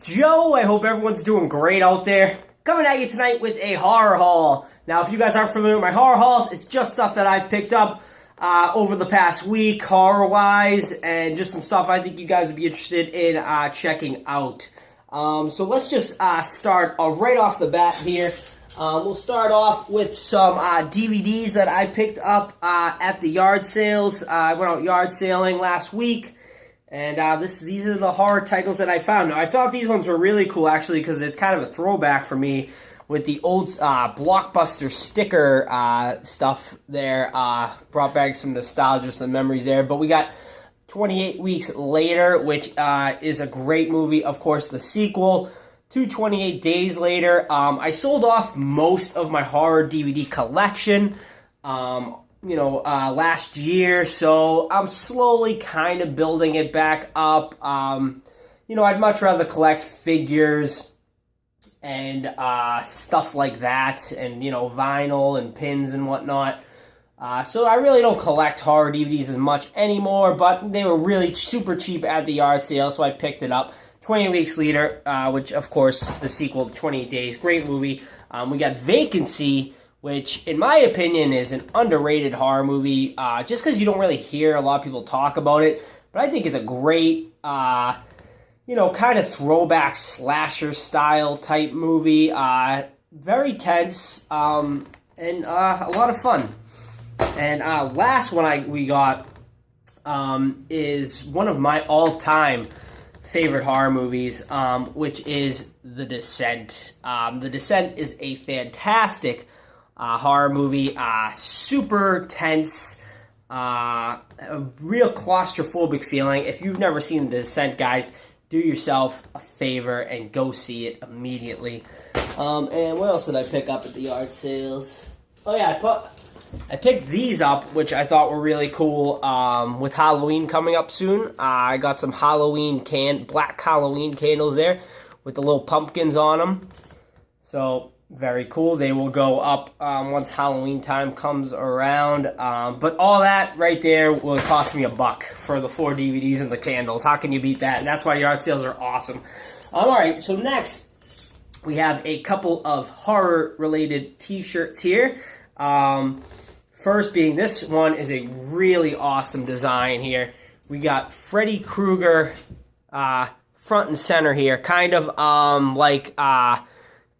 Joe. I hope everyone's doing great out there. Coming at you tonight with a horror haul. Now, if you guys aren't familiar with my horror hauls, it's just stuff that I've picked up over the past week, horror-wise, and just some stuff I think you guys would be interested in checking out. So let's just start right off the bat here. We'll start off with some DVDs that I picked up at the yard sales. I went out yard sailing last week. And these are the horror titles that I found. Now, I thought these ones were really cool, actually, because it's kind of a throwback for me with the old Blockbuster sticker stuff there. Brought back some nostalgia, some memories there. But we got 28 Weeks Later, which is a great movie. Of course, the sequel to 28 Days Later. I sold off most of my horror DVD collection. Last year, so I'm slowly kind of building it back up. I'd much rather collect figures and stuff like that, and, vinyl and pins and whatnot. So I really don't collect horror DVDs as much anymore, but they were really super cheap at the yard sale, so I picked it up. 28 Weeks Later, which, of course, the sequel to 28 Days, great movie. We got Vacancy, which, in my opinion, is an underrated horror movie, just because you don't really hear a lot of people talk about it. But I think it's a great, kind of throwback slasher-style type movie. Very tense, and a lot of fun. And last one we got is one of my all-time favorite horror movies, which is The Descent. The Descent is a fantastic horror movie, super tense, a real claustrophobic feeling. If you've never seen The Descent, guys, do yourself a favor and go see it immediately. And what else did I pick up at the yard sales? Oh yeah, I picked these up, which I thought were really cool. With Halloween coming up soon, I got some black Halloween candles there with the little pumpkins on them. So very cool. They will go up once Halloween time comes around. But all that right there will cost me $1 for the 4 DVDs and the candles. How can you beat that? And that's why yard sales are awesome. Alright, so next we have a couple of horror-related t-shirts here. First being, this one is a really awesome design here. We got Freddy Krueger front and center here. Kind of like a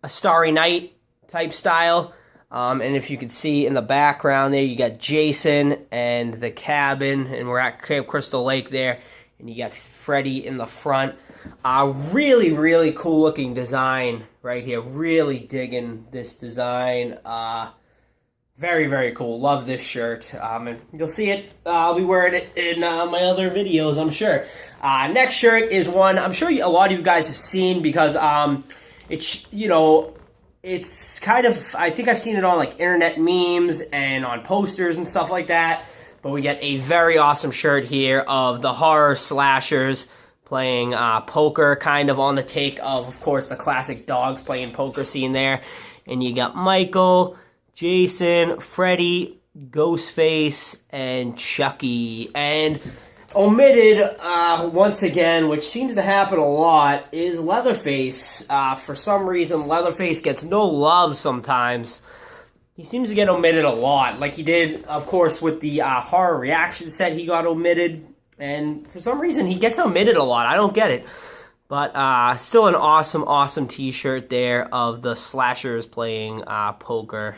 Starry Night type style. And if you can see in the background there, you got Jason and the cabin, and we're at Camp Crystal Lake there, and you got Freddy in the front. Really, really cool looking design right here. Really digging this design. Very, very cool. Love this shirt. And you'll see it. I'll be wearing it in my other videos, I'm sure. Next shirt is one I'm sure a lot of you guys have seen, because it's kind of, I think I've seen it on like internet memes and on posters and stuff like that. But we get a very awesome shirt here of the horror slashers playing poker, kind of on the take of course, the classic dogs playing poker scene there. And you got Michael, Jason, Freddy, Ghostface, and Chucky. And omitted, once again, which seems to happen a lot, is Leatherface. For some reason, Leatherface gets no love sometimes. He seems to get omitted a lot. Like he did, of course, with the horror reaction set, he got omitted. And for some reason, he gets omitted a lot. I don't get it. But still an awesome, awesome t-shirt there of the slashers playing poker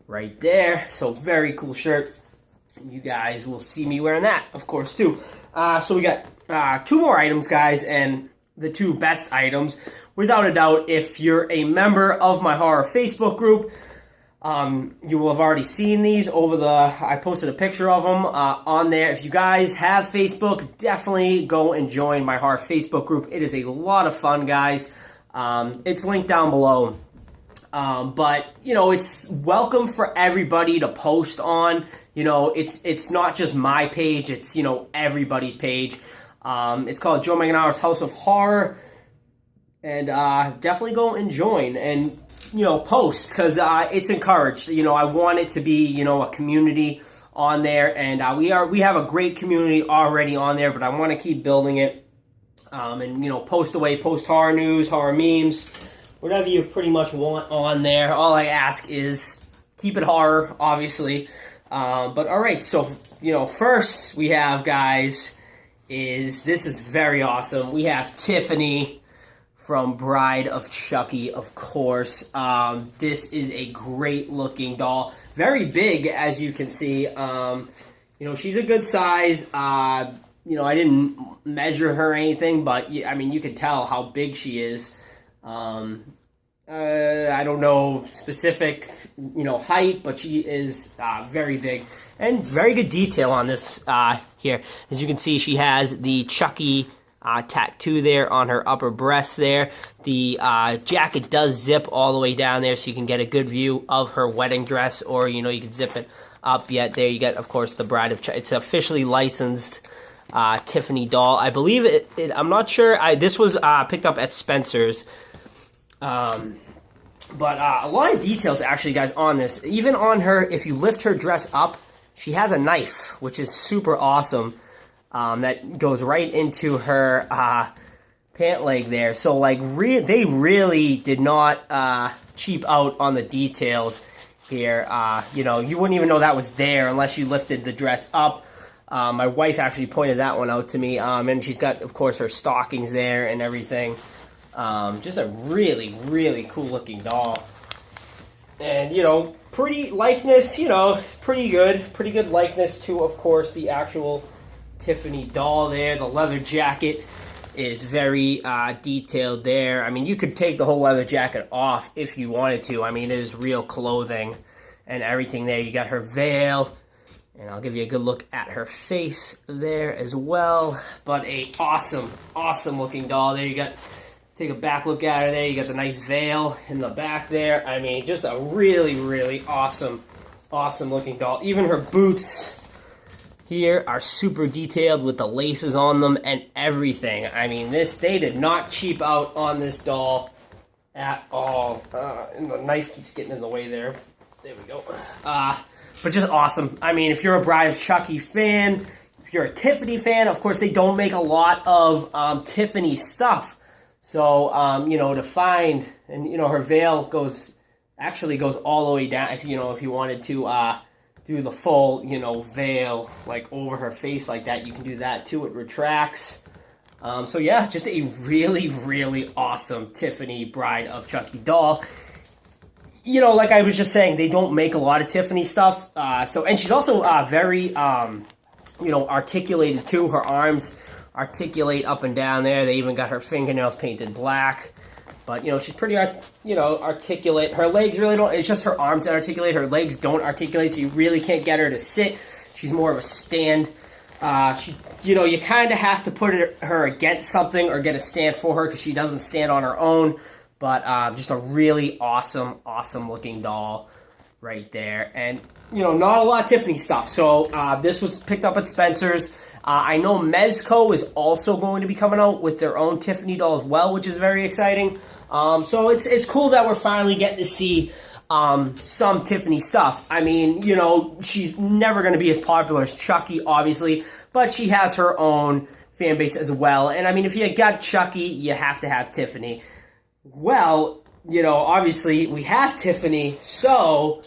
right there. So very cool shirt. You guys will see me wearing that, of course, too. So we got 2 more items, guys, and the 2 best items. Without a doubt, if you're a member of my horror Facebook group, you will have already seen these I posted a picture of them on there. If you guys have Facebook, definitely go and join my horror Facebook group. It is a lot of fun, guys. It's linked down below. But, it's welcome for everybody to post on. It's not just my page, it's, everybody's page. It's called Joe Manganara's House of Horror. And definitely go and join and, post, because it's encouraged. I want it to be, a community on there. And we have a great community already on there, but I want to keep building it. And, you know, post away, post horror news, horror memes, whatever you pretty much want on there. All I ask is keep it horror, obviously. But all right, so, you know, first we have, guys, this is very awesome. We have Tiffany from Bride of Chucky, of course. This is a great looking doll. Very big, as you can see. You know, she's a good size. You know, I didn't measure her or anything, but I mean, you can tell how big she is. I don't know specific, you know, height, but she is very big and very good detail on this here. As you can see, she has the Chucky tattoo there on her upper breast there. The jacket does zip all the way down there, so you can get a good view of her wedding dress, or, you know, you can zip it up yet. There you get, of course, the Bride of Chucky. It's officially licensed Tiffany doll. I believe I'm not sure. This was picked up at Spencer's. But a lot of details, actually, guys, on this. Even on her, if you lift her dress up, she has a knife, which is super awesome. That goes right into her pant leg there. So, like, they really did not cheap out on the details here. You know, you wouldn't even know that was there unless you lifted the dress up. My wife actually pointed that one out to me. And she's got, of course, her stockings there and everything. Just a really, really cool looking doll. And, you know, pretty likeness, you know, pretty good likeness to, of course, the actual Tiffany doll there. The leather jacket is very detailed there. I mean, you could take the whole leather jacket off if you wanted to. I mean, it is real clothing and everything there. You got her veil, and I'll give you a good look at her face there as well. But a awesome, awesome looking doll there. You got, take a back look at her there. You got the nice veil in the back there. I mean, just a really, really awesome, awesome looking doll. Even her boots here are super detailed with the laces on them and everything. I mean, they did not cheap out on this doll at all. And the knife keeps getting in the way there. There we go. But just awesome. I mean, if you're a Bride of Chucky fan, if you're a Tiffany fan, of course, they don't make a lot of Tiffany stuff. So, you know, to find, and, you know, her veil actually goes all the way down. If, you know, if you wanted to do the full, you know, veil, like, over her face like that, you can do that too. It retracts. So, yeah, just a really, really awesome Tiffany Bride of Chucky doll. You know, like I was just saying, they don't make a lot of Tiffany stuff. And she's also very, you know, articulated too. Her arms articulate up and down there. They even got her fingernails painted black. But, you know, she's pretty, you know, articulate. Her legs really don't, it's just her arms that articulate. Her legs don't articulate, so you really can't get her to sit. She's more of a stand. You know, you kind of have to put her against something or get a stand for her because she doesn't stand on her own. But just a really awesome, awesome looking doll right there. And, you know, not a lot of Tiffany stuff. So this was picked up at Spencer's. I know Mezco is also going to be coming out with their own Tiffany doll as well, which is very exciting. So it's cool that we're finally getting to see some Tiffany stuff. I mean, you know, she's never going to be as popular as Chucky, obviously, but she has her own fan base as well. And, I mean, if you got Chucky, you have to have Tiffany. Well, you know, obviously we have Tiffany, so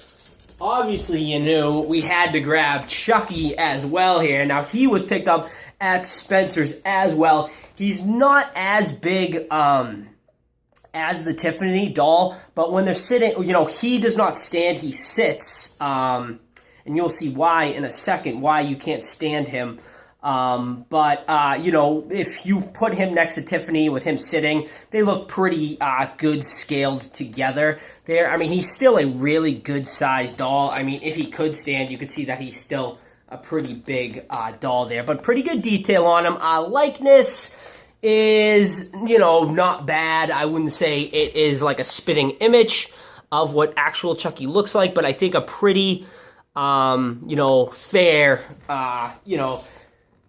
obviously you knew we had to grab Chucky as well here. Now, he was picked up at Spencer's as well. He's not as big as the Tiffany doll, but when they're sitting, you know, he does not stand, he sits. And you'll see why in a second, why you can't stand him. You know, if you put him next to Tiffany with him sitting, they look pretty good scaled together there. I mean, he's still a really good sized doll. I mean, if he could stand, you could see that he's still a pretty big doll there, but pretty good detail on him. Likeness is, you know, not bad. I wouldn't say it is like a spitting image of what actual Chucky looks like, but I think a pretty, you know, fair, you know,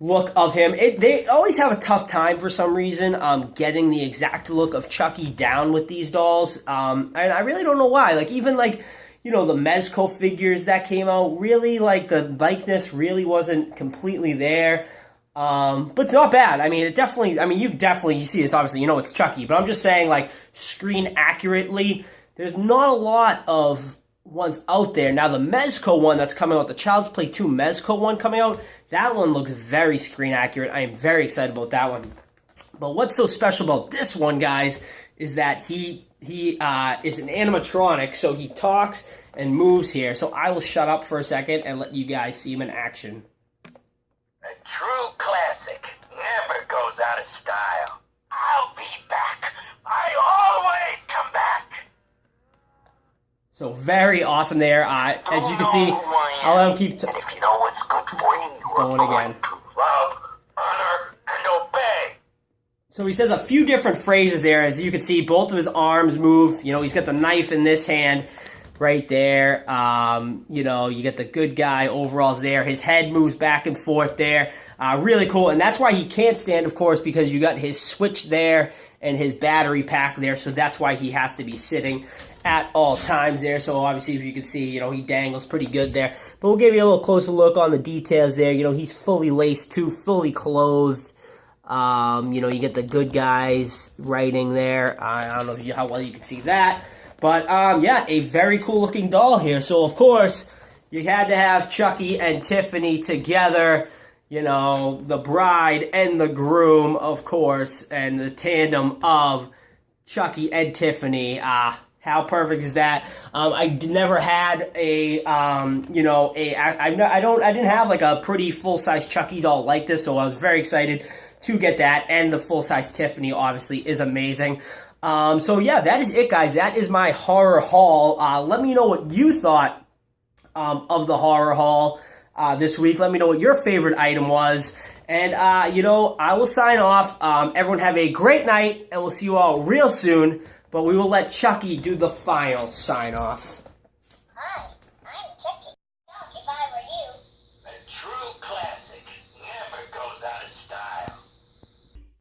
look of him. They always have a tough time for some reason getting the exact look of Chucky down with these dolls. And I really don't know why. Like, even like, you know, the Mezco figures that came out, really, like, the likeness really wasn't completely there. But not bad. I mean, it definitely, I mean, you see this, obviously, you know it's Chucky, but I'm just saying, like, screen accurately, there's not a lot of ones out there. Now, the Mezco one that's coming out, the Child's Play 2 Mezco one coming out, that one looks very screen accurate. I am very excited about that one. But what's so special about this one, guys, is that he is an animatronic, so he talks and moves here. So I will shut up for a second and let you guys see him in action. A true classic never goes out of style. I'll be back. I always come back. So very awesome there. As you can see, I'll let him keep and if you know what's good for you, going again. To love, honor, and obey. So he says a few different phrases there. As you can see, both of his arms move. You know, he's got the knife in this hand right there. You know, you get the good guy overalls there. His head moves back and forth there. Really cool. And that's why he can't stand, of course, because you got his switch there and his battery pack there. So that's why he has to be sitting at all times there. So obviously, as you can see, you know, he dangles pretty good there. But we'll give you a little closer look on the details there. You know, he's fully laced too, fully clothed. You know, you get the good guys writing there. I don't know how well you can see that. But, yeah, a very cool-looking doll here. So, of course, you had to have Chucky and Tiffany together. You know, the bride and the groom, of course, and the tandem of Chucky and Tiffany. How perfect is that? I never had a, you know, I didn't have, like, a pretty full-size Chucky doll like this, so I was very excited to get that. And the full-size Tiffany, obviously, is amazing. So yeah, that is it, guys. That is my horror haul. Let me know what you thought of the horror haul this week. Let me know what your favorite item was. And, you know, I will sign off. Everyone have a great night, and we'll see you all real soon. But we will let Chucky do the final sign off.